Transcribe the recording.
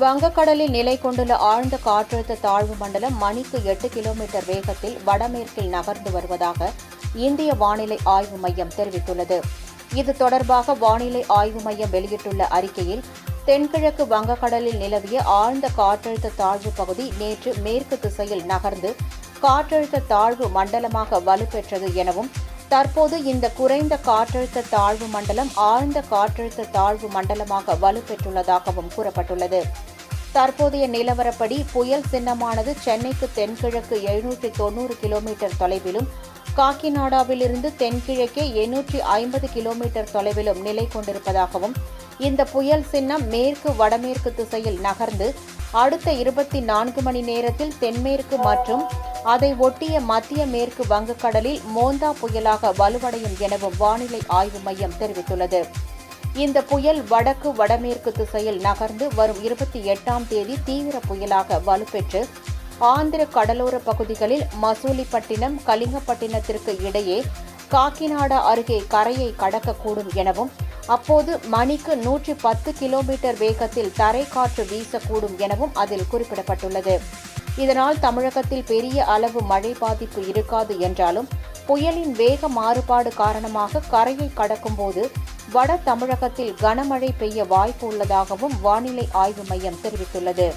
வங்கக்கடலில் நிலை கொண்டுள்ள ஆழ்ந்த காற்றழுத்த தாழ்வு மண்டலம் மணிக்கு 8 கிலோமீட்டர் வேகத்தில் வடமேற்கில் நகர்ந்து வருவதாக இந்திய வானிலை ஆய்வு மையம் தெரிவித்துள்ளது. இது தொடர்பாக வானிலை ஆய்வு மையம் வெளியிட்டுள்ள அறிக்கையில், தென்கிழக்கு வங்கக்கடலில் நிலவிய ஆழ்ந்த காற்றழுத்த தாழ்வு பகுதி நேற்று மேற்கு திசையில் நகர்ந்து காற்றழுத்த தாழ்வு மண்டலமாக வலுப்பெற்றது எனவும், தற்போது இந்த குறைந்த காற்றழுத்த தாழ்வு மண்டலம் ஆழ்ந்த காற்றழுத்த தாழ்வு மண்டலமாக வலுப்பெற்றுள்ளதாகவும் கூறப்பட்டுள்ளது. தற்போதைய நிலவரப்படி புயல் சின்னமானது சென்னைக்கு தென்கிழக்கு 790 கிலோமீட்டர் தொலைவிலும், காக்கிநாடாவிலிருந்து தென்கிழக்கே 850 கிலோமீட்டர் தொலைவிலும் நிலை கொண்டிருப்பதாகவும், இந்த புயல் சின்னம் மேற்கு வடமேற்கு திசையில் நகர்ந்து அடுத்த 24 மணி நேரத்தில் தென்மேற்கு மற்றும் அதை ஒட்டிய மத்திய மேற்கு வங்கக்கடலில் மோந்தா புயலாக வலுவடையும் எனவும் வானிலை ஆய்வு மையம் தெரிவித்துள்ளது. இந்த புயல் வடக்கு வடமேற்கு திசையில் நகர்ந்து வரும் 28ஆம் தேதி தீவிர புயலாக வலுப்பெற்று ஆந்திர கடலோர பகுதிகளில் மசூலிப்பட்டினம், கலிங்கப்பட்டினத்திற்கு இடையே காக்கிநாடா அருகே கரையை கடக்கக்கூடும் எனவும், அப்போது மணிக்கு 110 கிலோமீட்டர் வேகத்தில் தரைக்காற்று வீசக்கூடும் எனவும் அதில் குறிப்பிடப்பட்டுள்ளது. இதனால் தமிழகத்தில் பெரிய அளவு மழை பாதிப்பு இருக்காது என்றாலும், புயலின் வேக மாறுபாடு காரணமாக கரையை கடக்கும்போது வட தமிழகத்தில் கனமழை பெய்ய வாய்ப்பு உள்ளதாகவும் வானிலை ஆய்வு மையம் தெரிவித்துள்ளது.